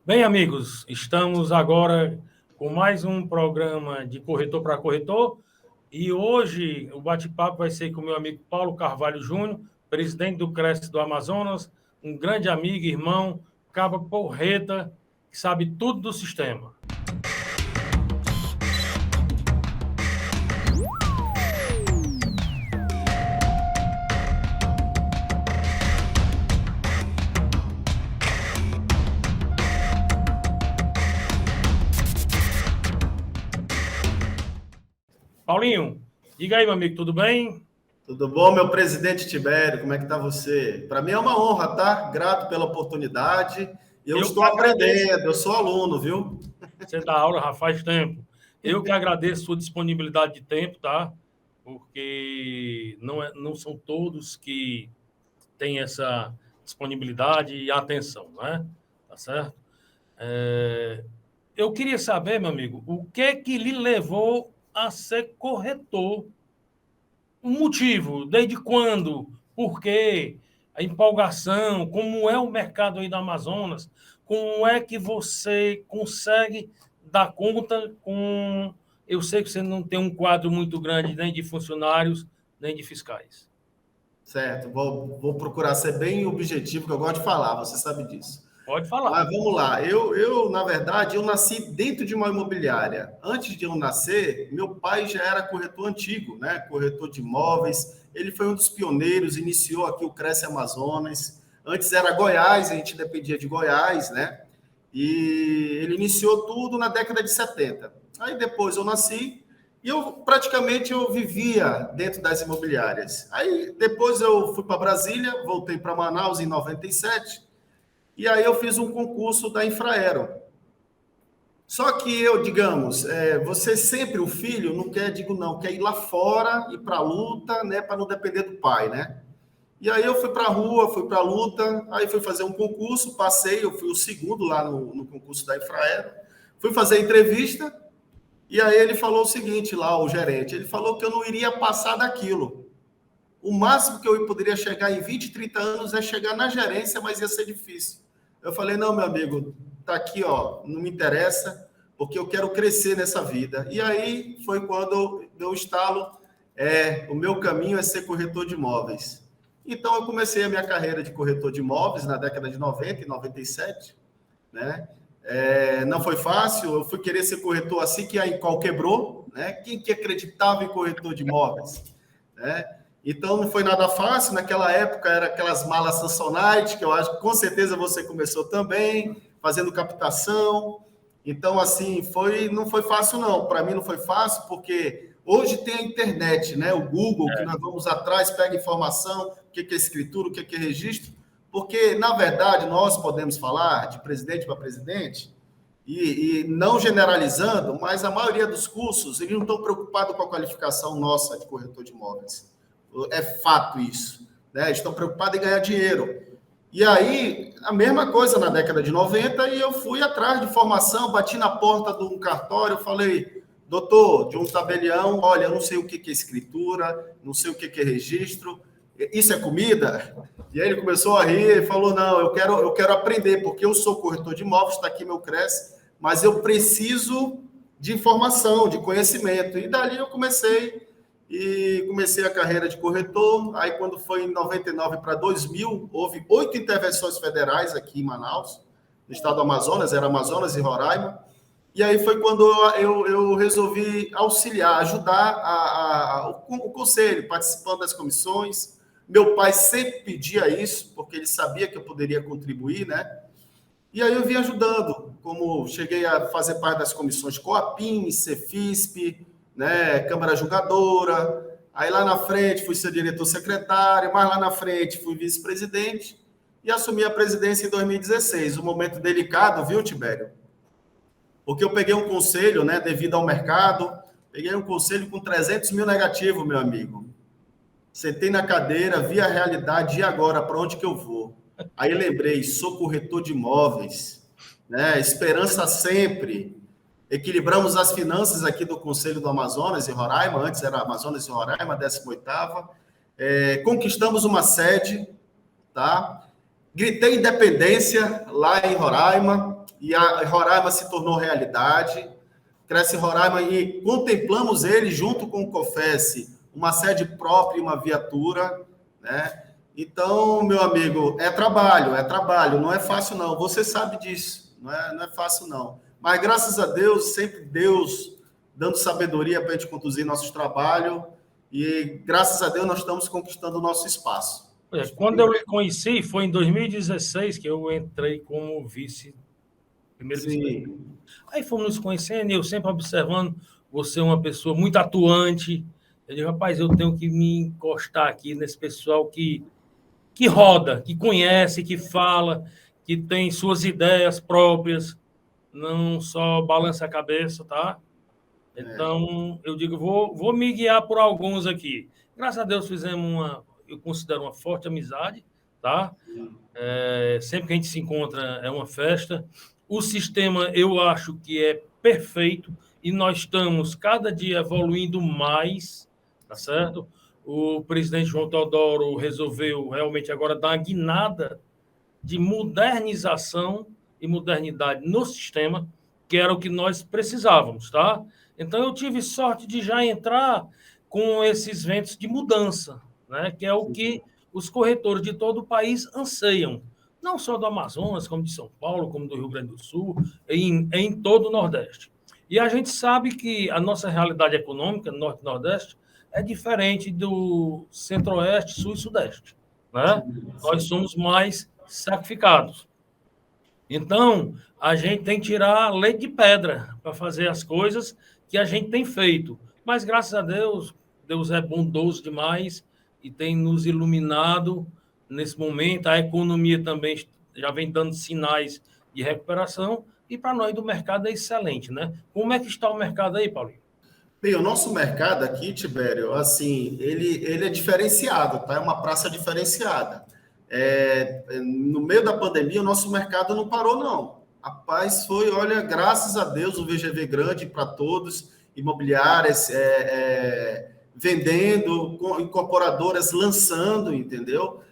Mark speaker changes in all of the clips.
Speaker 1: Bem, amigos, estamos agora com mais um programa de corretor para corretor e hoje o bate-papo vai ser com o meu amigo Paulo Carvalho Júnior, presidente do Cresce do Amazonas, um grande amigo, irmão, caba porreta, que sabe tudo do sistema. Paulinho, diga aí, meu amigo, tudo bem?
Speaker 2: Tudo bom, meu presidente Tibério? Como é que tá você? Para mim é uma honra, tá? Grato pela oportunidade. Eu
Speaker 1: Eu que
Speaker 2: estou
Speaker 1: agradeço.
Speaker 2: aprendendo, eu sou aluno, viu?
Speaker 1: Você dá aula já faz tempo. Eu que agradeço sua disponibilidade de tempo, tá? Porque não são todos que têm essa disponibilidade e atenção, né? Tá certo? Eu queria saber, meu amigo, o que é que lhe levou a ser corretor? O motivo, desde quando, por quê, a empolgação, como é o mercado aí do Amazonas, como é que você consegue dar conta com... Eu sei que você não tem um quadro muito grande nem de funcionários, nem de fiscais.
Speaker 2: Certo, vou procurar ser bem objetivo, que eu gosto de falar, você sabe disso.
Speaker 1: Pode falar.
Speaker 2: Mas vamos lá, na verdade, eu nasci dentro de uma imobiliária. Antes de eu nascer, meu pai já era corretor antigo, né? Corretor de imóveis. Ele foi um dos pioneiros, iniciou aqui o Cresce Amazonas. Antes era Goiás, a gente dependia de Goiás, né? E ele iniciou tudo na década de 70. Aí depois eu nasci e eu vivia dentro das imobiliárias. Aí depois eu fui para Brasília, voltei para Manaus em 97. E aí eu fiz um concurso da Infraero. Só que eu, digamos, você sempre, o filho, não quer, digo não, quer ir lá fora, ir para a luta, né, para não depender do pai, né? E aí eu fui para a rua, fui para a luta, aí fui fazer um concurso, passei, eu fui o segundo lá no concurso da Infraero, fui fazer entrevista, e aí ele falou o seguinte lá, o gerente, ele falou que eu não iria passar daquilo. O máximo que eu poderia chegar em 20, 30 anos é chegar na gerência, mas ia ser difícil. Eu falei, não, meu amigo, tá aqui, ó, não me interessa, porque eu quero crescer nessa vida. E aí foi quando deu o estalo, o meu caminho é ser corretor de imóveis. Então eu comecei a minha carreira de corretor de imóveis na década de 90 e 97, né? Não foi fácil, eu fui querer ser corretor assim que a Incol quebrou, né? Quem que acreditava em corretor de imóveis, né? Então não foi nada fácil, naquela época era aquelas malas Samsonite, que eu acho que com certeza você começou também, fazendo captação. Então, assim, não foi fácil, não. Para mim não foi fácil, porque hoje tem a internet, né? O Google, que nós vamos atrás, pega informação, o que é escritura, o que é registro, porque, na verdade, nós podemos falar de presidente para presidente, e não generalizando, mas a maioria dos cursos, eles não estão preocupados com a qualificação nossa de corretor de imóveis. É fato isso, né? Estão preocupados em ganhar dinheiro. E aí, a mesma coisa na década de 90, e eu fui atrás de formação, bati na porta de um cartório, falei, doutor, de um tabelião, olha, eu não sei o que é escritura, não sei o que é registro, isso é comida? E aí ele começou a rir e falou, não, eu quero aprender, porque eu sou corretor de imóveis, está aqui meu Cresce, mas eu preciso de informação, de conhecimento. E dali eu comecei a carreira de corretor. Aí, quando foi em 99 para 2000, houve 8 intervenções federais aqui em Manaus, no estado do Amazonas, era Amazonas e Roraima. E aí foi quando eu resolvi auxiliar, ajudar o conselho, participando das comissões. Meu pai sempre pedia isso, porque ele sabia que eu poderia contribuir, né? E aí eu vim ajudando, como cheguei a fazer parte das comissões Coapim, Cefisp, né, Câmara Julgadora, aí lá na frente fui ser diretor-secretário, mais lá na frente fui vice-presidente e assumi a presidência em 2016, um momento delicado, viu, Tibério? Porque eu peguei um conselho, né, devido ao mercado, peguei um conselho com 300 mil negativo, meu amigo. Sentei na cadeira, vi a realidade, e agora, para onde que eu vou? Aí lembrei, sou corretor de imóveis, né, esperança sempre. Equilibramos as finanças aqui do Conselho do Amazonas e Roraima, antes era Amazonas e Roraima, 18ª. Conquistamos uma sede, tá? Gritei independência lá em Roraima, e a Roraima se tornou realidade. Cresce Roraima e contemplamos ele, junto com o COFES, uma sede própria e uma viatura, né? Então, meu amigo, é trabalho, não é fácil não, você sabe disso, não é fácil não. Mas graças a Deus, sempre Deus dando sabedoria para a gente conduzir nossos trabalhos e graças a Deus nós estamos conquistando o nosso espaço.
Speaker 1: Quando eu lhe conheci, foi em 2016 que eu entrei como primeiro vice-presidente. Aí fomos nos conhecendo e eu sempre observando você é uma pessoa muito atuante. Eu digo, rapaz, eu tenho que me encostar aqui nesse pessoal que roda, que conhece, que fala, que tem suas ideias próprias, não só balança a cabeça, tá? Então, eu digo, vou me guiar por alguns aqui. Graças a Deus fizemos eu considero uma forte amizade, tá? Sempre que a gente se encontra é uma festa. O sistema eu acho que é perfeito e nós estamos cada dia evoluindo mais, tá certo? O presidente João Teodoro resolveu realmente agora dar uma guinada de modernização e modernidade no sistema, que era o que nós precisávamos, tá? Então eu tive sorte de já entrar com esses ventos de mudança, né? Que é o que os corretores de todo o país anseiam, não só do Amazonas, como de São Paulo, como do Rio Grande do Sul, em todo o Nordeste. E a gente sabe que a nossa realidade econômica, Norte e Nordeste, é diferente do Centro-Oeste, Sul e Sudeste, né? Nós somos mais sacrificados. Então, a gente tem que tirar leite de pedra para fazer as coisas que a gente tem feito. Mas, graças a Deus, Deus é bondoso demais e tem nos iluminado nesse momento. A economia também já vem dando sinais de recuperação e para nós do mercado é excelente, né? Como é que está o mercado aí, Paulinho?
Speaker 2: Bem, o nosso mercado aqui, Tibério, assim, ele é diferenciado, tá? É uma praça diferenciada. No meio da pandemia, o nosso mercado não parou, não. Rapaz, olha, graças a Deus, o VGV grande para todos, imobiliárias vendendo, incorporadoras lançando, entendeu?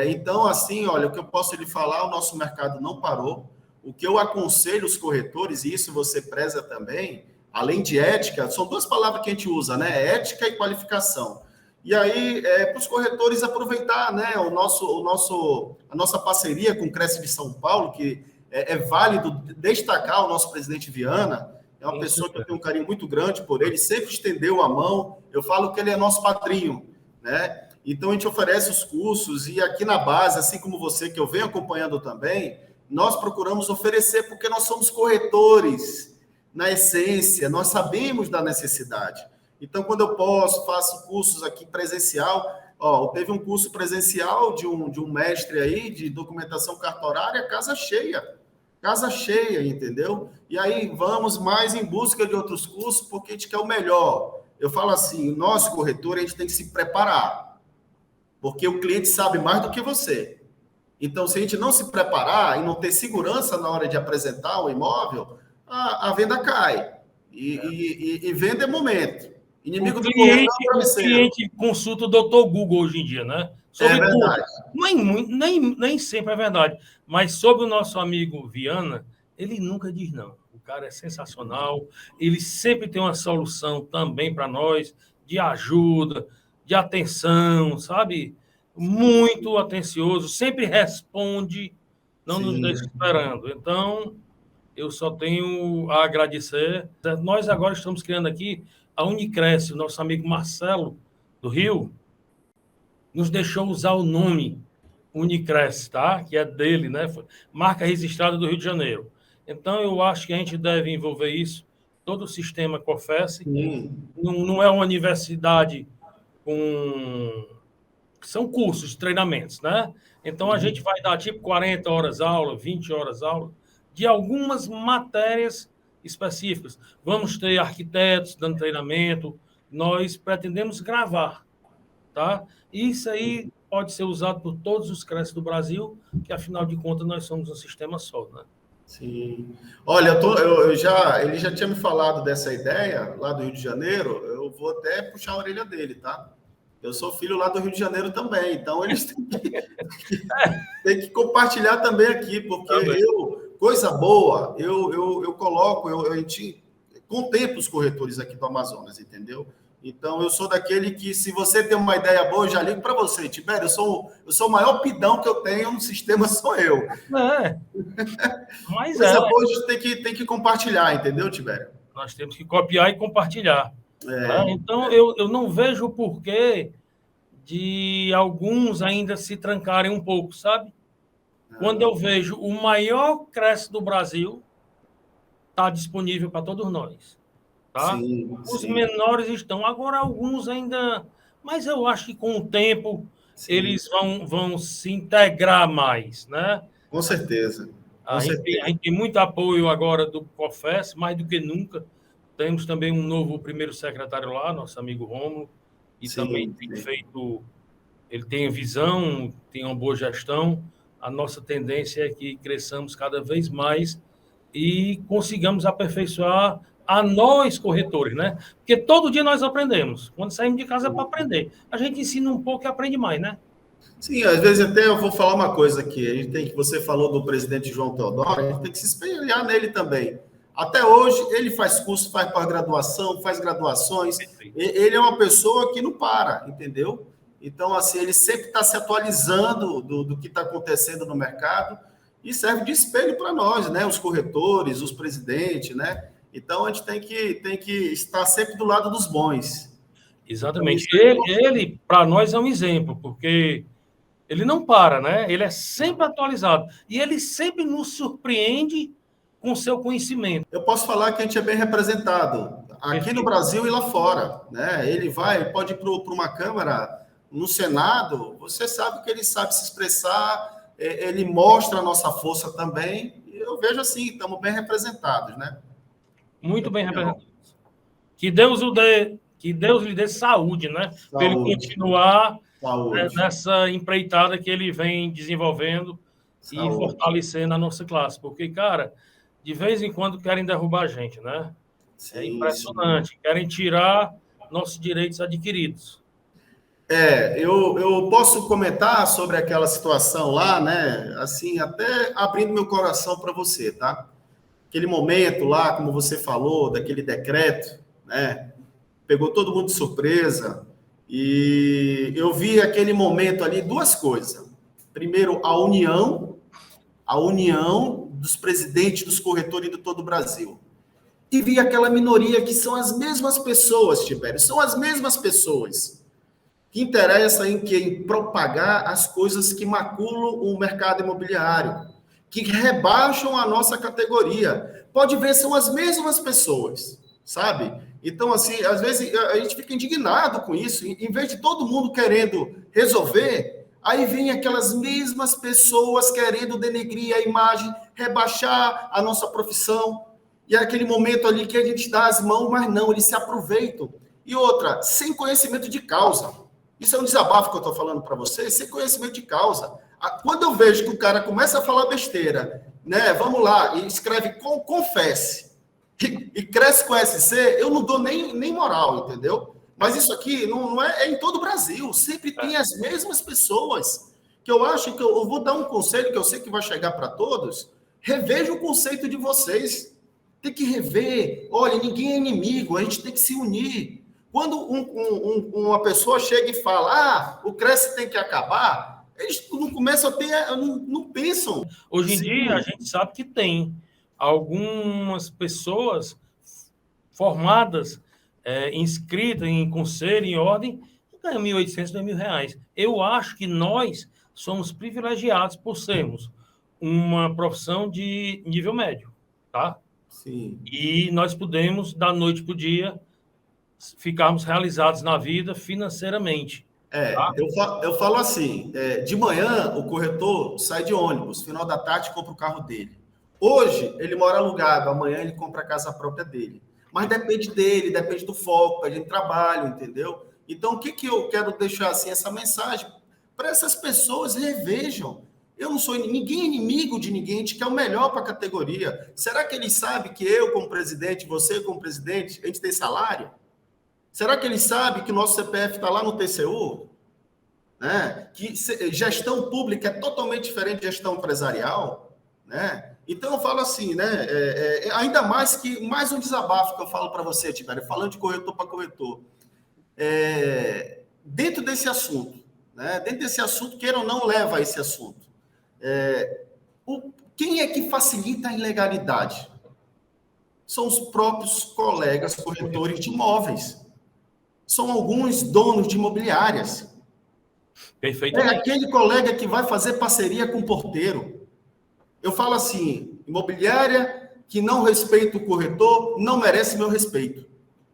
Speaker 2: Então, assim, olha, o que eu posso lhe falar, o nosso mercado não parou. O que eu aconselho os corretores, e isso você preza também, além de ética, são duas palavras que a gente usa, né? Ética e qualificação. E aí, para os corretores aproveitar, né, a nossa parceria com o Cresce de São Paulo, que é válido destacar o nosso presidente Viana, é uma pessoa que eu tenho um carinho muito grande por ele, sempre estendeu a mão, eu falo que ele é nosso padrinho, né? Então, a gente oferece os cursos e aqui na base, assim como você, que eu venho acompanhando também, nós procuramos oferecer porque nós somos corretores, na essência, nós sabemos da necessidade. Então, quando eu faço cursos aqui presencial, teve um curso presencial de um mestre aí, de documentação cartorária, casa cheia, entendeu? E aí vamos mais em busca de outros cursos, porque a gente quer o melhor. Eu falo assim, nós, corretor, a gente tem que se preparar, porque o cliente sabe mais do que você. Então, se a gente não se preparar e não ter segurança na hora de apresentar o imóvel, a venda cai. E venda é momento. Inimigo do corretor é o travesseiro.
Speaker 1: O cliente consulta o doutor Google hoje em dia, né?
Speaker 2: Sobre verdade.
Speaker 1: Nem sempre é verdade. Mas sobre o nosso amigo Viana, ele nunca diz não. O cara é sensacional. Ele sempre tem uma solução também para nós, de ajuda, de atenção, sabe? Muito atencioso, sempre responde, não nos deixa esperando. Então, eu só tenho a agradecer. Nós agora estamos criando aqui a Unicresce, o nosso amigo Marcelo, do Rio, nos deixou usar o nome Unicresce, tá? Que é dele, né? Marca registrada do Rio de Janeiro. Então, eu acho que a gente deve envolver isso, todo o sistema COFES. Não é uma universidade com... São cursos, treinamentos, né? Então, a gente vai dar tipo 40 horas aula, 20 horas aula, de algumas matérias específicas. Vamos ter arquitetos dando treinamento, nós pretendemos gravar, tá? Isso aí pode ser usado por todos os CRES do Brasil, que afinal de contas nós somos um sistema só, né?
Speaker 2: Sim. Olha, ele já tinha me falado dessa ideia lá do Rio de Janeiro, eu vou até puxar a orelha dele, tá? Eu sou filho lá do Rio de Janeiro também, então eles têm que compartilhar também aqui, porque coisa boa, eu coloco, a gente contempla os corretores aqui do Amazonas, entendeu? Então, eu sou daquele que, se você tem uma ideia boa, eu já ligo para você. Tibério, eu sou o maior pidão que eu tenho no sistema, sou eu.
Speaker 1: É, mas
Speaker 2: Coisa boa a gente tem que compartilhar, entendeu, Tibério?
Speaker 1: nós temos que copiar e compartilhar. Né?
Speaker 2: É,
Speaker 1: Então, eu não vejo o porquê de alguns ainda se trancarem um pouco, sabe? Quando eu vejo o maior creche do Brasil, está disponível para todos nós. Tá?
Speaker 2: sim,
Speaker 1: Os
Speaker 2: sim,
Speaker 1: menores estão, agora alguns ainda, mas eu acho que com o tempo
Speaker 2: sim,
Speaker 1: eles vão se integrar mais, né?
Speaker 2: com certeza, com
Speaker 1: A
Speaker 2: certeza.
Speaker 1: gente tem muito apoio agora do COFES, mais do que nunca. Temos também um novo primeiro secretário lá, nosso amigo Rômulo, e também
Speaker 2: Sim,
Speaker 1: tem
Speaker 2: sim.
Speaker 1: feito, ele tem visão, tem uma boa gestão. A nossa tendência é que cresçamos cada vez mais e consigamos aperfeiçoar a nós corretores, né? Porque todo dia nós aprendemos. Quando saímos de casa é para aprender. A gente ensina um pouco e aprende mais, né?
Speaker 2: Sim, às vezes até eu vou falar uma coisa aqui. A gente tem que, você falou do presidente João Teodoro, a gente tem que se espelhar nele também. Até hoje, ele faz curso, faz pós-graduação, faz graduações.
Speaker 1: Perfeito.
Speaker 2: Ele é uma pessoa que não para, entendeu? Então, assim, ele sempre está se atualizando do que está acontecendo no mercado e serve de espelho para nós, né? Os corretores, os presidentes, né? Então, a gente tem que estar sempre do lado dos bons. Então,
Speaker 1: Exatamente.
Speaker 2: isso é
Speaker 1: Ele para nós, é um exemplo, porque ele não para, né? Ele é sempre atualizado. E ele sempre nos surpreende com seu conhecimento.
Speaker 2: eu posso falar que a gente é bem representado aqui no
Speaker 1: Perfeito.
Speaker 2: Brasil e lá fora, né? Ele pode ir para uma Câmara, no Senado, você sabe que ele sabe se expressar, ele mostra a nossa força também, e eu vejo assim, estamos bem representados, né? Minha
Speaker 1: Muito bem
Speaker 2: opinião.
Speaker 1: representado. Que Deus lhe dê saúde, né? Para ele
Speaker 2: Saúde,
Speaker 1: continuar, né,
Speaker 2: saúde,
Speaker 1: nessa empreitada que ele vem desenvolvendo e
Speaker 2: saúde.
Speaker 1: fortalecendo a nossa classe. Porque, cara, de vez em quando querem derrubar a gente, né? É
Speaker 2: Sim, sim.
Speaker 1: impressionante. Querem tirar nossos direitos adquiridos.
Speaker 2: Eu posso comentar sobre aquela situação lá, né? Assim, até abrindo meu coração para você, tá? Aquele momento lá, como você falou, daquele decreto, né? Pegou todo mundo de surpresa. E eu vi aquele momento ali duas coisas. Primeiro, a união dos presidentes dos corretores de todo o Brasil. E vi aquela minoria que são as mesmas pessoas, Tibério, são as mesmas pessoas que interessam em propagar as coisas que maculam o mercado imobiliário, que rebaixam a nossa categoria. Pode ver, são as mesmas pessoas, sabe? Então, assim, às vezes a gente fica indignado com isso. Em vez de todo mundo querendo resolver, aí vem aquelas mesmas pessoas querendo denegrir a imagem, rebaixar a nossa profissão. E é aquele momento ali que a gente dá as mãos, mas não, eles se aproveitam. E outra, sem conhecimento de causa. Isso é um desabafo que eu estou falando para vocês, sem conhecimento de causa. Quando eu vejo que o cara começa a falar besteira, né? Vamos lá, e escreve confesse, e cresce com SC, eu não dou nem moral, entendeu? Mas isso aqui não é em todo o Brasil, sempre tem as mesmas pessoas. Que eu acho que eu vou dar um conselho que eu sei que vai chegar para todos. Reveja o conceito de vocês. Tem que rever. Olha, ninguém é inimigo, a gente tem que se unir. Quando uma pessoa chega e fala, o Cresce tem que acabar, eles não começam a ter, não pensam.
Speaker 1: Hoje em dia, a
Speaker 2: Sim,
Speaker 1: gente sabe que tem algumas pessoas formadas, inscritas em conselho, em ordem, que ganham 1.800, R$ 2.000. Eu acho que nós somos privilegiados por sermos uma profissão de nível médio, tá?
Speaker 2: sim.
Speaker 1: E nós podemos, da noite para o dia, ficarmos realizados na vida financeiramente, tá?
Speaker 2: Eu falo assim, de manhã o corretor sai de ônibus, final da tarde compra o carro dele. Hoje ele mora alugado, amanhã ele compra a casa própria dele. Mas depende dele, depende do foco, depende do trabalho, entendeu? Então o que eu quero deixar assim essa mensagem para essas pessoas revejam. Eu não sou ninguém é inimigo de ninguém, a gente quer o melhor para a categoria. Será que eles sabem que eu como presidente, você como presidente, a gente tem salário? Será que ele sabe que o nosso CPF está lá no TCU? Né? Que gestão pública é totalmente diferente de gestão empresarial? Né? Então, eu falo assim, né? Ainda mais que, mais um desabafo que eu falo para você, Tibério, falando de corretor para corretor. Dentro desse assunto, né? Dentro desse assunto, queira ou não, leva a esse assunto. Quem é que facilita a ilegalidade? São os próprios colegas corretores de imóveis. São alguns donos de imobiliárias.
Speaker 1: Perfeitamente.
Speaker 2: É aquele colega que vai fazer parceria com o porteiro. Eu falo assim, imobiliária que não respeita o corretor não merece meu respeito,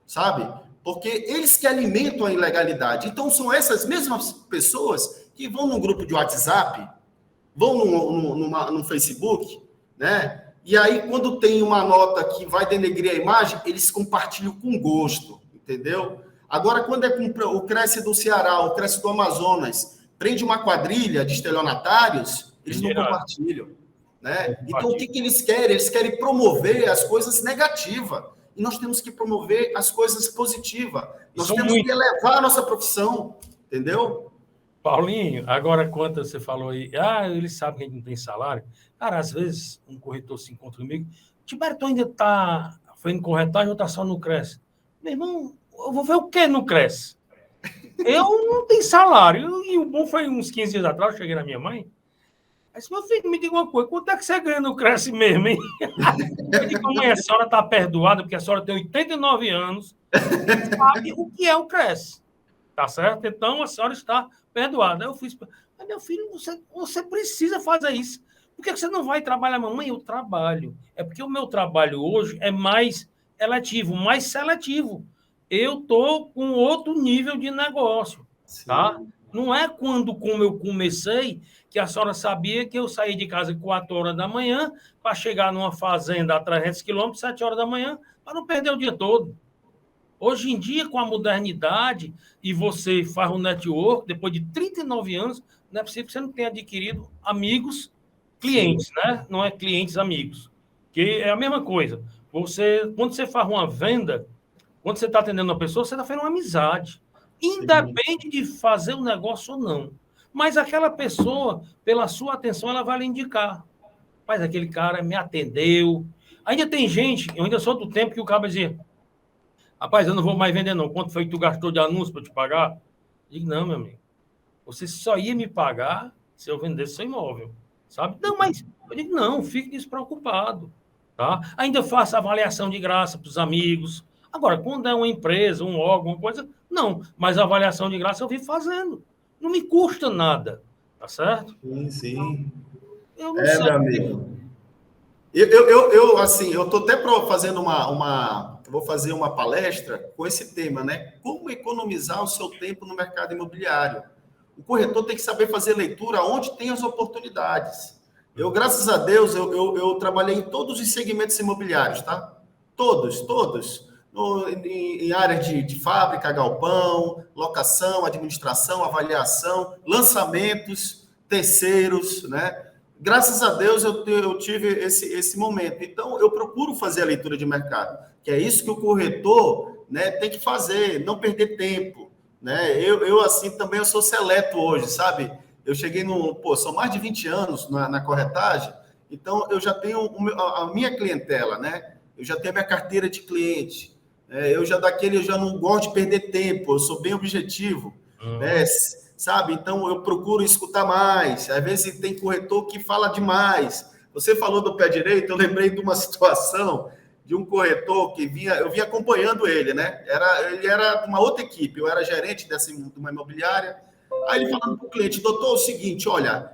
Speaker 2: sabe? Porque eles que alimentam a ilegalidade. Então, são essas mesmas pessoas que vão num grupo de WhatsApp, vão no Facebook, né? E aí, quando tem uma nota que vai denegrir a imagem, eles compartilham com gosto, entendeu? Agora, quando é com o Cresce do Ceará, o Cresce do Amazonas, prende uma quadrilha de estelionatários, eles não compartilham, né? Então, o que eles querem? Eles querem promover as coisas negativas. E nós temos que promover as coisas positivas. Nós temos que elevar a nossa profissão, entendeu?
Speaker 1: Paulinho, agora quanto você falou aí, ele sabe que a gente não tem salário. Cara, às vezes um corretor se encontra comigo, Tibério, tu ainda tá fazendo corretagem ou tá só no Cresce? Meu irmão, eu vou ver o que no Cresce? Eu não tenho salário. E o bom foi uns 15 dias atrás, eu cheguei na minha mãe, aí disse, meu filho, me diga uma coisa, quanto é que você ganha no Cresce mesmo, hein? Eu digo, mãe, a senhora tá perdoada, porque a senhora tem 89 anos, sabe o que é o Cresce. Tá certo? Então, a senhora está perdoada. Eu fiz, mas meu filho, você precisa fazer isso. Por que você não vai trabalhar, mamãe? Eu trabalho. É porque o meu trabalho hoje é mais eletivo, mais seletivo. Eu estou com outro nível de negócio, tá? Sim. Não é quando, como eu comecei, que a senhora sabia que eu saí de casa 4 horas da manhã para chegar numa fazenda a 300 quilômetros, 7 horas da manhã, para não perder o dia todo. Hoje em dia, com a modernidade, e você faz um network, depois de 39 anos, não é possível que você não tenha adquirido amigos, clientes, sim, né? Não é clientes, amigos. Que é a mesma coisa. Quando você faz uma venda, quando você está atendendo uma pessoa, você está fazendo uma amizade. Independe de fazer o negócio ou não. Mas aquela pessoa, pela sua atenção, ela vai lhe indicar. Mas aquele cara me atendeu. Ainda tem gente, eu ainda sou do tempo que o cara dizia, rapaz, eu não vou mais vender, não. Quanto foi que tu gastou de anúncio para te pagar? Eu digo, não, meu amigo. Você só ia me pagar se eu vendesse seu imóvel, sabe? Não, mas eu digo, não, fique despreocupado, tá? Ainda faço avaliação de graça para os amigos. Agora, quando é uma empresa, um órgão, uma coisa, não. Mas a avaliação de graça eu vivo fazendo. Não me custa nada, tá certo?
Speaker 2: Sim, sim.
Speaker 1: Eu não sei.
Speaker 2: Meu amigo. Assim, eu estou até fazendo vou fazer uma palestra com esse tema, né? Como economizar o seu tempo no mercado imobiliário. O corretor tem que saber fazer leitura onde tem as oportunidades. Graças a Deus, eu trabalhei em todos os segmentos imobiliários, tá? Todos. Em áreas de fábrica, galpão, locação, administração, avaliação, lançamentos, terceiros, né? Graças a Deus eu tive esse momento. Então, eu procuro fazer a leitura de mercado, que é isso que o corretor, né, tem que fazer, não perder tempo. Né? Assim, também eu sou seleto hoje, sabe? Eu cheguei são mais de 20 anos na corretagem, então eu já tenho a minha clientela, né? Eu já tenho a minha carteira de cliente. Eu já não gosto de perder tempo, eu sou bem objetivo. Né? Sabe? Então, eu procuro escutar mais. Às vezes, tem corretor que fala demais. Você falou do pé direito, eu lembrei de uma situação de um corretor que eu vinha acompanhando ele, né? Ele era de uma outra equipe, eu era gerente de uma imobiliária. Aí ele falando para o cliente, doutor, é o seguinte, olha...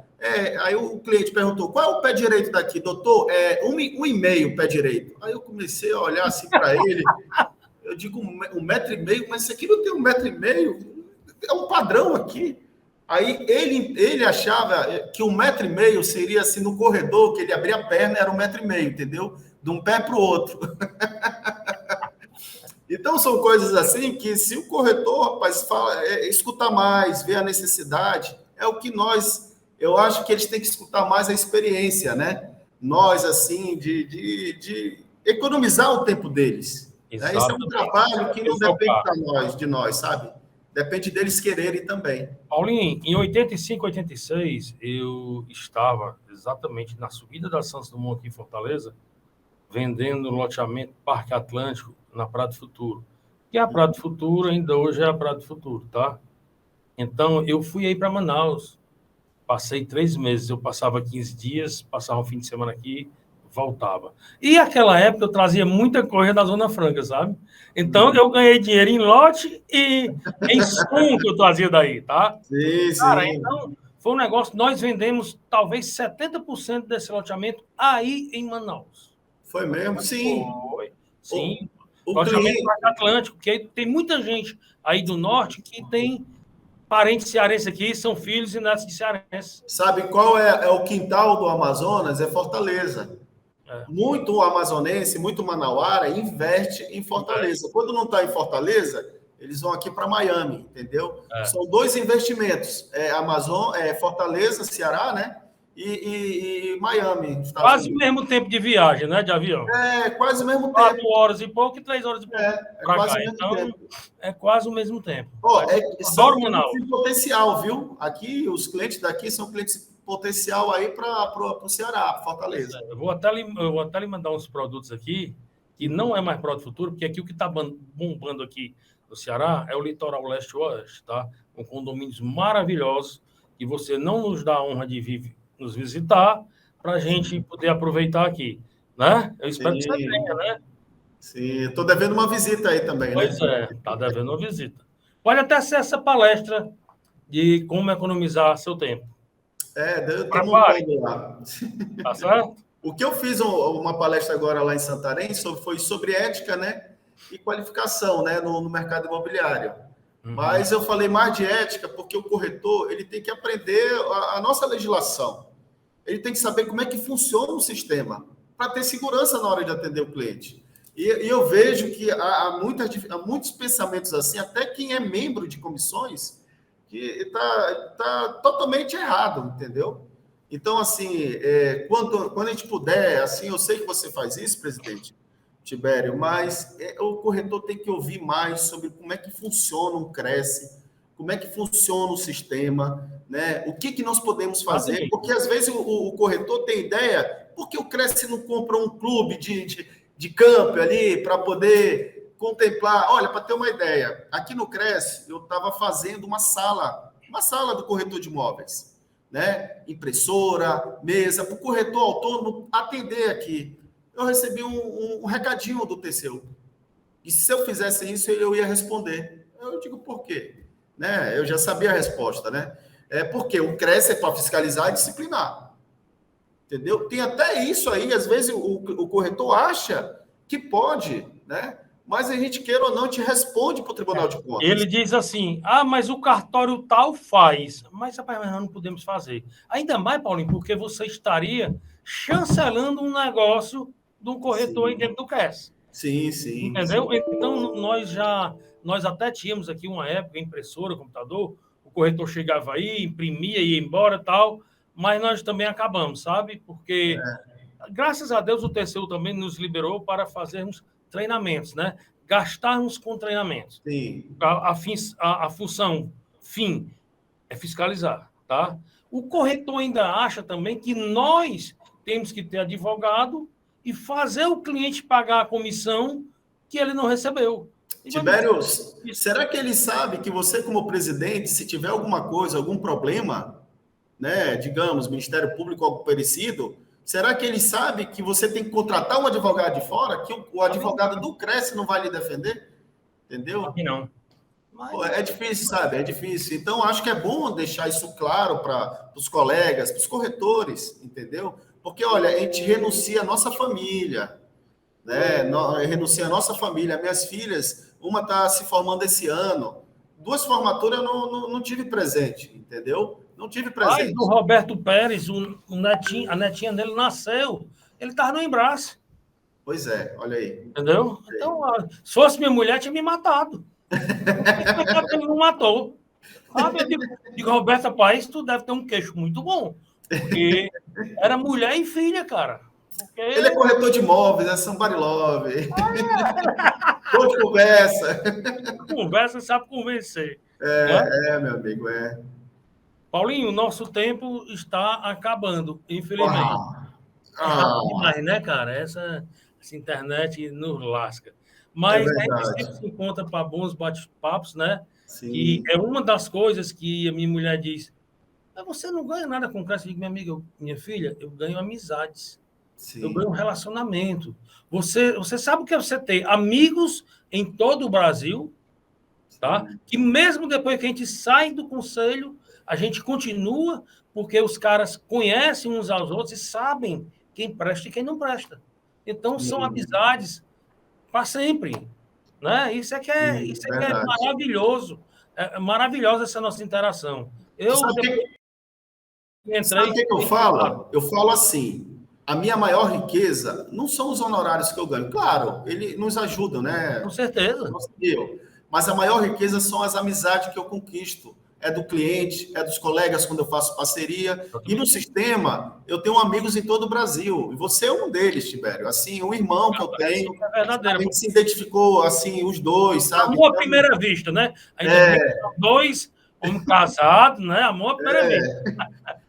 Speaker 2: aí o cliente perguntou, qual é o pé direito daqui, doutor? 1,5 pé direito. Aí eu comecei a olhar assim para ele, eu digo 1,5 m, mas isso aqui não tem 1,5 m? É um padrão aqui. Aí ele achava que 1,5 m seria assim no corredor, que ele abria a perna, era 1,5 m, entendeu? De um pé para o outro. Então, são coisas assim que se o corretor, rapaz, escutar mais, ver a necessidade, é o que eu acho que eles têm que escutar mais a experiência, né? Nós, assim, de economizar o tempo deles. Né? Isso é um trabalho que não depende de nós, sabe? Depende deles quererem também.
Speaker 1: Paulinho, em 85, 86, eu estava exatamente na subida da Santos Dumont aqui em Fortaleza, vendendo loteamento Parque Atlântico na Praia do Futuro. E a Praia do Futuro ainda hoje é a Praia do Futuro, tá? Então, eu fui aí para Manaus. Passei 3 meses. Eu passava 15 dias, passava um fim de semana aqui, voltava. E naquela época eu trazia muita coisa da Zona Franca, sabe? Então, eu ganhei dinheiro em lote e em som que eu trazia daí, tá?
Speaker 2: Sim,
Speaker 1: Cara,
Speaker 2: sim.
Speaker 1: então, foi um negócio. Nós vendemos talvez 70% desse loteamento aí em Manaus.
Speaker 2: Foi mesmo? Sim.
Speaker 1: Foi,
Speaker 2: O,
Speaker 1: sim.
Speaker 2: o
Speaker 1: Loteamento
Speaker 2: cliente,
Speaker 1: Parque Atlântico, porque tem muita gente aí do norte que tem parentes cearenses aqui, são filhos e netos de cearenses.
Speaker 2: sabe qual é o quintal do Amazonas? É Fortaleza.
Speaker 1: É,
Speaker 2: Muito amazonense, muito manauara investe em Fortaleza. Quando não está em Fortaleza, eles vão aqui para Miami, entendeu?
Speaker 1: é.
Speaker 2: São dois investimentos: Fortaleza, Ceará, né? E Miami, Estados
Speaker 1: Quase o
Speaker 2: Unidos.
Speaker 1: mesmo tempo de viagem, né, de avião.
Speaker 2: É quase o mesmo tempo.
Speaker 1: 4 horas e pouco e 3 horas e pouco
Speaker 2: É
Speaker 1: para
Speaker 2: quase
Speaker 1: cá.
Speaker 2: o mesmo
Speaker 1: Então,
Speaker 2: tempo.
Speaker 1: é quase o mesmo tempo.
Speaker 2: Ó,
Speaker 1: Mas eu
Speaker 2: são
Speaker 1: adoro
Speaker 2: clientes
Speaker 1: Manaus.
Speaker 2: em potencial, viu? Aqui, os clientes daqui são clientes em potencial aí para o Ceará, pra Fortaleza.
Speaker 1: Eu vou até lhe mandar uns produtos aqui, que não é mais Produto Futuro, porque aqui o que está bombando aqui no Ceará é o litoral leste-oeste, tá? Com condomínios maravilhosos, e você não nos dá a honra de nos visitar para a gente poder aproveitar aqui, né? Eu espero que você tenha,
Speaker 2: Sim,
Speaker 1: né?
Speaker 2: sim. Estou devendo uma visita aí também,
Speaker 1: Pois
Speaker 2: né?
Speaker 1: é, está devendo uma visita. Pode até ser essa palestra de como economizar seu tempo.
Speaker 2: Eu estou
Speaker 1: Prepare,
Speaker 2: montando lá.
Speaker 1: tá certo?
Speaker 2: O que eu fiz uma palestra agora lá em Santarém foi sobre ética, né? E qualificação, né? No mercado imobiliário.
Speaker 1: Uhum.
Speaker 2: Mas eu falei mais de ética porque o corretor ele tem que aprender a nossa legislação. Ele tem que saber como é que funciona o sistema para ter segurança na hora de atender o cliente. E eu vejo que há muitos pensamentos assim, até quem é membro de comissões, que está totalmente errado, entendeu? Então, assim, quando a gente puder, assim, eu sei que você faz isso, presidente Tibério, mas o corretor tem que ouvir mais sobre como é que funciona um Cresce, como é que funciona o sistema, né? O que nós podemos fazer,
Speaker 1: Exatamente.
Speaker 2: porque às vezes o corretor tem ideia, porque o Cresce não compra um clube de campo ali para poder contemplar. Olha, para ter uma ideia, aqui no Cresce eu estava fazendo uma sala do corretor de imóveis, né? Impressora, mesa, para o corretor autônomo atender aqui. Eu recebi um recadinho do TCU. E se eu fizesse isso, eu ia responder. Eu digo, por quê? Né? Eu já sabia a resposta, né? Porque o CRES é para fiscalizar e disciplinar. Entendeu? Tem até isso aí, às vezes o corretor acha que pode, né? Mas a gente, queira ou não, te responde para o Tribunal de Contas.
Speaker 1: Ele diz assim: ah, mas o cartório tal faz. Mas, rapaz, nós não podemos fazer. Ainda mais, Paulinho, porque você estaria chancelando um negócio de um corretor aí
Speaker 2: Sim,
Speaker 1: dentro do CRES.
Speaker 2: sim, sim,
Speaker 1: Entendeu?
Speaker 2: sim.
Speaker 1: Então, nós até tínhamos aqui uma época, impressora, computador, o corretor chegava aí, imprimia, ia embora e tal, mas nós também acabamos, sabe? Porque, graças a Deus, o TCU também nos liberou para fazermos treinamentos, né? Gastarmos com treinamentos.
Speaker 2: Sim.
Speaker 1: A função fim é fiscalizar, tá? O corretor ainda acha também que nós temos que ter advogado e fazer o cliente pagar a comissão que ele não recebeu. E,
Speaker 2: Tibério, será que ele sabe que você, como presidente, se tiver alguma coisa, algum problema, né, digamos, Ministério Público, algo parecido, será que ele sabe que você tem que contratar um advogado de fora, que o advogado do Cresce não vai lhe defender? Entendeu?
Speaker 1: aqui não.
Speaker 2: Pô,
Speaker 1: Mas,
Speaker 2: é difícil, sabe? É difícil. Então, acho que é bom deixar isso claro para os colegas, para os corretores, entendeu? Porque, olha, a gente renuncia à nossa família, né? Renuncia à nossa família. Minhas filhas, uma está se formando esse ano. 2 formaturas eu não tive presente, entendeu? Não tive
Speaker 1: pai do
Speaker 2: presente.
Speaker 1: Roberto Pérez, o netinho, a netinha dele nasceu, ele estava no embraço,
Speaker 2: Pois é, olha aí.
Speaker 1: entendeu? Então, se fosse minha mulher, tinha me matado. Ele não matou. Sabe? Eu digo, Roberta Paes, tu deve ter um queixo muito bom. Porque era mulher e filha, cara.
Speaker 2: Ele é
Speaker 1: Porque
Speaker 2: corretor de imóveis, é somebody love. Boa de conversa.
Speaker 1: Conversa sabe convencer. Né?
Speaker 2: Meu amigo, é.
Speaker 1: Paulinho, o nosso tempo está acabando, infelizmente.
Speaker 2: Ah,
Speaker 1: É rápido
Speaker 2: ah,
Speaker 1: demais, né, cara? Essa internet nos lasca.
Speaker 2: é
Speaker 1: Mas a gente sempre
Speaker 2: verdade.
Speaker 1: se encontra para bons bate-papos, né? Que
Speaker 2: Sim,
Speaker 1: é uma das coisas que a minha mulher diz: "Mas você não ganha nada com creche." Eu digo: minha amiga, minha filha, eu ganho amizades, eu ganho
Speaker 2: sim,
Speaker 1: relacionamento. Você sabe o que é você ter amigos em todo o Brasil, tá?
Speaker 2: sim.
Speaker 1: Que mesmo depois que a gente sai do conselho, a gente continua, porque os caras conhecem uns aos outros e sabem quem presta e quem não presta. Então, são
Speaker 2: Sim,
Speaker 1: amizades para sempre, né?
Speaker 2: sim,
Speaker 1: Isso é que é
Speaker 2: verdade.
Speaker 1: maravilhoso. É maravilhosa essa nossa interação.
Speaker 2: Tu
Speaker 1: Eu,
Speaker 2: sabe o
Speaker 1: depois
Speaker 2: que,
Speaker 1: que
Speaker 2: sabe
Speaker 1: entrei,
Speaker 2: o que que eu
Speaker 1: fiquei encantado.
Speaker 2: falo? Eu falo assim, a minha maior riqueza não são os honorários que eu ganho. Claro, ele nos ajuda,
Speaker 1: Com
Speaker 2: né?
Speaker 1: certeza.
Speaker 2: Conseguiu. Mas a maior riqueza são as amizades que eu conquisto. É do cliente, é dos colegas quando eu faço parceria. E no
Speaker 1: Exatamente.
Speaker 2: sistema, eu tenho amigos em todo o Brasil. E você é um deles, Tibério. Assim, um irmão que eu
Speaker 1: Essa
Speaker 2: tenho.
Speaker 1: que é verdadeira.
Speaker 2: A gente se identificou, assim, os dois, sabe?
Speaker 1: Amor à
Speaker 2: Então,
Speaker 1: primeira vista, né? Ainda bem que são dois homens casados, né? Amor à primeira vista.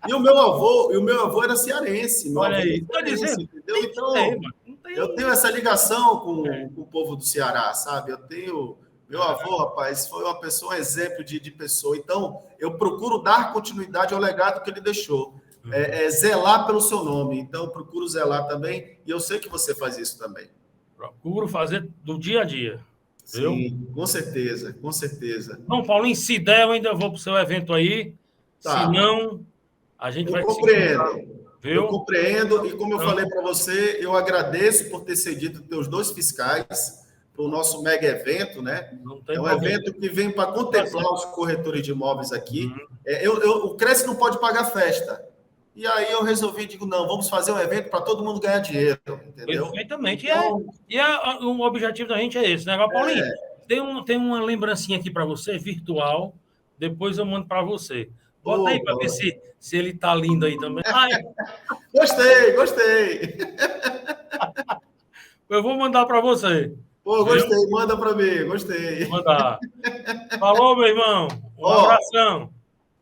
Speaker 2: e o meu avô era cearense. Meu
Speaker 1: Olha
Speaker 2: avô
Speaker 1: aí.
Speaker 2: era
Speaker 1: Estou
Speaker 2: cearense,
Speaker 1: dizendo,
Speaker 2: entendeu?
Speaker 1: tem que ter,
Speaker 2: Então,
Speaker 1: mano. Não
Speaker 2: eu tenho
Speaker 1: tem.
Speaker 2: essa ligação com o povo do Ceará, sabe? Eu tenho. Meu avô, rapaz, foi uma pessoa, um exemplo de pessoa. Então, eu procuro dar continuidade ao legado que ele deixou. Zelar pelo seu nome. Então, eu procuro zelar também. E eu sei que você faz isso também.
Speaker 1: Procuro fazer do dia a dia, viu?
Speaker 2: Sim, com certeza, com certeza.
Speaker 1: Não, Paulinho, se der, eu ainda vou para o seu evento aí. Se
Speaker 2: Tá,
Speaker 1: não, a gente
Speaker 2: eu
Speaker 1: vai se encontrar,
Speaker 2: compreendo. Eu
Speaker 1: viu?
Speaker 2: compreendo, e como eu
Speaker 1: Então,
Speaker 2: falei para você, eu agradeço por ter cedido teus dois fiscais para o nosso mega evento, né?
Speaker 1: não
Speaker 2: É
Speaker 1: tem
Speaker 2: um
Speaker 1: problema.
Speaker 2: evento que vem para
Speaker 1: Prazer.
Speaker 2: contemplar os corretores de imóveis aqui.
Speaker 1: Uhum.
Speaker 2: O Cresce não pode pagar festa. E aí eu resolvi, digo, não, vamos fazer um evento para todo mundo ganhar dinheiro, entendeu?
Speaker 1: Perfeitamente.
Speaker 2: Então,
Speaker 1: O objetivo da gente é esse, né? Agora, Paulinho, tem uma lembrancinha aqui para você, virtual. Depois eu mando para você. Bota aí para ver
Speaker 2: opa,
Speaker 1: se ele tá lindo aí também. Ai,
Speaker 2: gostei, gostei.
Speaker 1: eu vou mandar para você.
Speaker 2: Pô,
Speaker 1: Viu?
Speaker 2: gostei, manda para mim,
Speaker 1: Vou
Speaker 2: gostei.
Speaker 1: mandar. Falou, meu irmão. Um
Speaker 2: Ó,
Speaker 1: abração.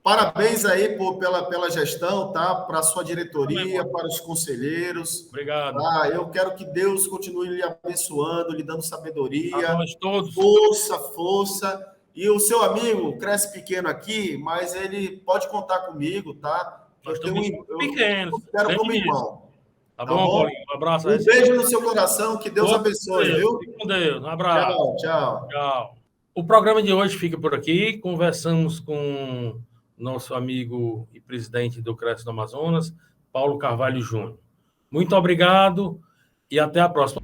Speaker 2: parabéns aí pela gestão, tá? Para a sua
Speaker 1: Também,
Speaker 2: diretoria,
Speaker 1: mano.
Speaker 2: para os conselheiros.
Speaker 1: Obrigado.
Speaker 2: Tá? Eu quero que Deus continue lhe abençoando, lhe dando
Speaker 1: A
Speaker 2: sabedoria,
Speaker 1: nós todos.
Speaker 2: força, força. E o seu amigo cresce pequeno aqui, mas ele pode contar comigo, tá? Que
Speaker 1: Nós
Speaker 2: eu tenho,
Speaker 1: também somos
Speaker 2: eu
Speaker 1: pequenos.
Speaker 2: considero como
Speaker 1: Desde isso.
Speaker 2: irmão,
Speaker 1: Tá
Speaker 2: tá
Speaker 1: bom,
Speaker 2: bom?
Speaker 1: Paulinho? Um abraço.
Speaker 2: Um beijo no seu coração, que Deus
Speaker 1: Outro com
Speaker 2: abençoe,
Speaker 1: Deus. Fique
Speaker 2: viu?
Speaker 1: com Deus. Um abraço.
Speaker 2: Tchau, tchau.
Speaker 1: Tchau. O programa de hoje fica por aqui. Conversamos com nosso amigo e presidente do Cresce do Amazonas, Paulo Carvalho Júnior. Muito obrigado e até a próxima.